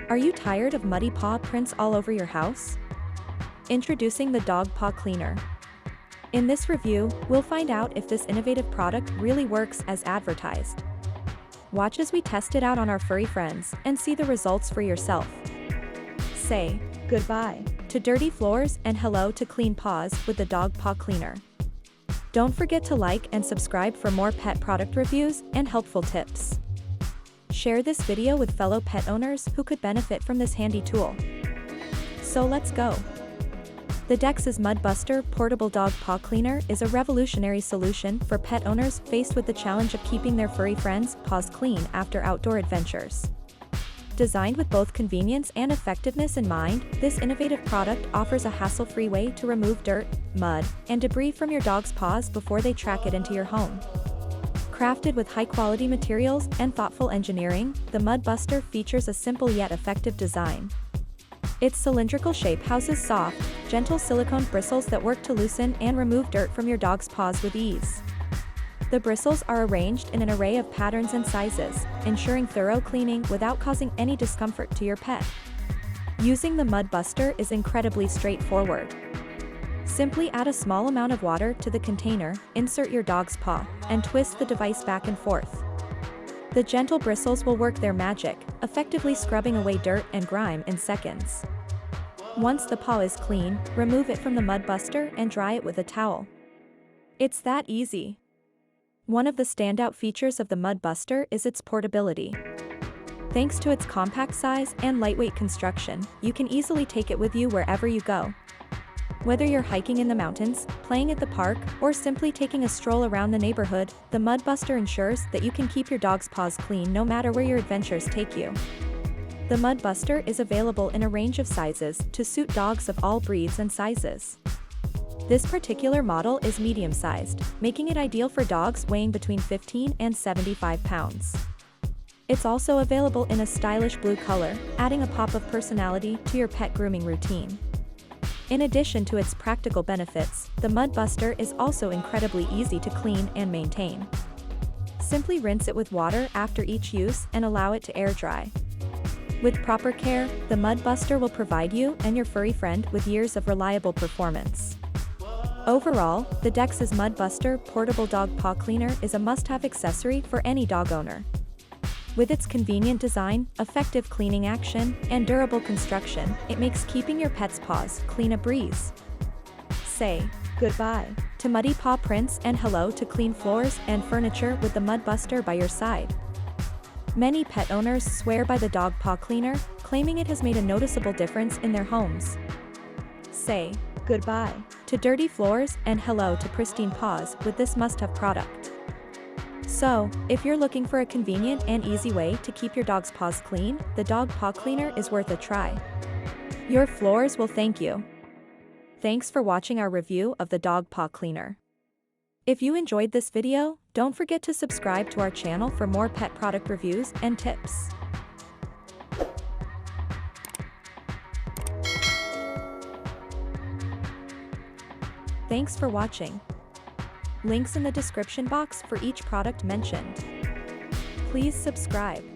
Are you tired of muddy paw prints all over your house? Introducing the Dog Paw Cleaner. In this review, we'll find out if this innovative product really works as advertised. Watch as we test it out on our furry friends and see the results for yourself. Say goodbye to dirty floors and hello to clean paws with the Dog Paw Cleaner. Don't forget to like and subscribe for more pet product reviews and helpful tips. Share this video with fellow pet owners who could benefit from this handy tool. So let's go. The Dex's Mudbuster Portable Dog Paw Cleaner is a revolutionary solution for pet owners faced with the challenge of keeping their furry friends' paws clean after outdoor adventures. Designed with both convenience and effectiveness in mind, this innovative product offers a hassle-free way to remove dirt, mud, and debris from your dog's paws before they track it into your home. Crafted with high-quality materials and thoughtful engineering, the Mudbuster features a simple yet effective design. Its cylindrical shape houses soft, gentle silicone bristles that work to loosen and remove dirt from your dog's paws with ease. The bristles are arranged in an array of patterns and sizes, ensuring thorough cleaning without causing any discomfort to your pet. Using the Mudbuster is incredibly straightforward. Simply add a small amount of water to the container, insert your dog's paw, and twist the device back and forth. The gentle bristles will work their magic, effectively scrubbing away dirt and grime in seconds. Once the paw is clean, remove it from the Mudbuster and dry it with a towel. It's that easy. One of the standout features of the Mudbuster is its portability. Thanks to its compact size and lightweight construction, you can easily take it with you wherever you go. Whether you're hiking in the mountains, playing at the park, or simply taking a stroll around the neighborhood, the Mudbuster ensures that you can keep your dog's paws clean no matter where your adventures take you. The Mudbuster is available in a range of sizes to suit dogs of all breeds and sizes. This particular model is medium-sized, making it ideal for dogs weighing between 15 and 75 pounds. It's also available in a stylish blue color, adding a pop of personality to your pet grooming routine. In addition to its practical benefits, the Mudbuster is also incredibly easy to clean and maintain. Simply rinse it with water after each use and allow it to air dry. With proper care, the Mudbuster will provide you and your furry friend with years of reliable performance. Overall, the Dex's Mudbuster Portable Dog Paw Cleaner is a must-have accessory for any dog owner. With its convenient design, effective cleaning action, and durable construction, it makes keeping your pet's paws clean a breeze. Say goodbye to muddy paw prints and hello to clean floors and furniture with the Mudbuster by your side. Many pet owners swear by the Dog Paw Cleaner, claiming it has made a noticeable difference in their homes. Say goodbye to dirty floors and hello to pristine paws with this must-have product. So, if you're looking for a convenient and easy way to keep your dog's paws clean, the Dog Paw Cleaner is worth a try. Your floors will thank you. Thanks for watching our review of the Dog Paw Cleaner. If you enjoyed this video, don't forget to subscribe to our channel for more pet product reviews and tips. Thanks for watching. Links in the description box for each product mentioned. Please subscribe.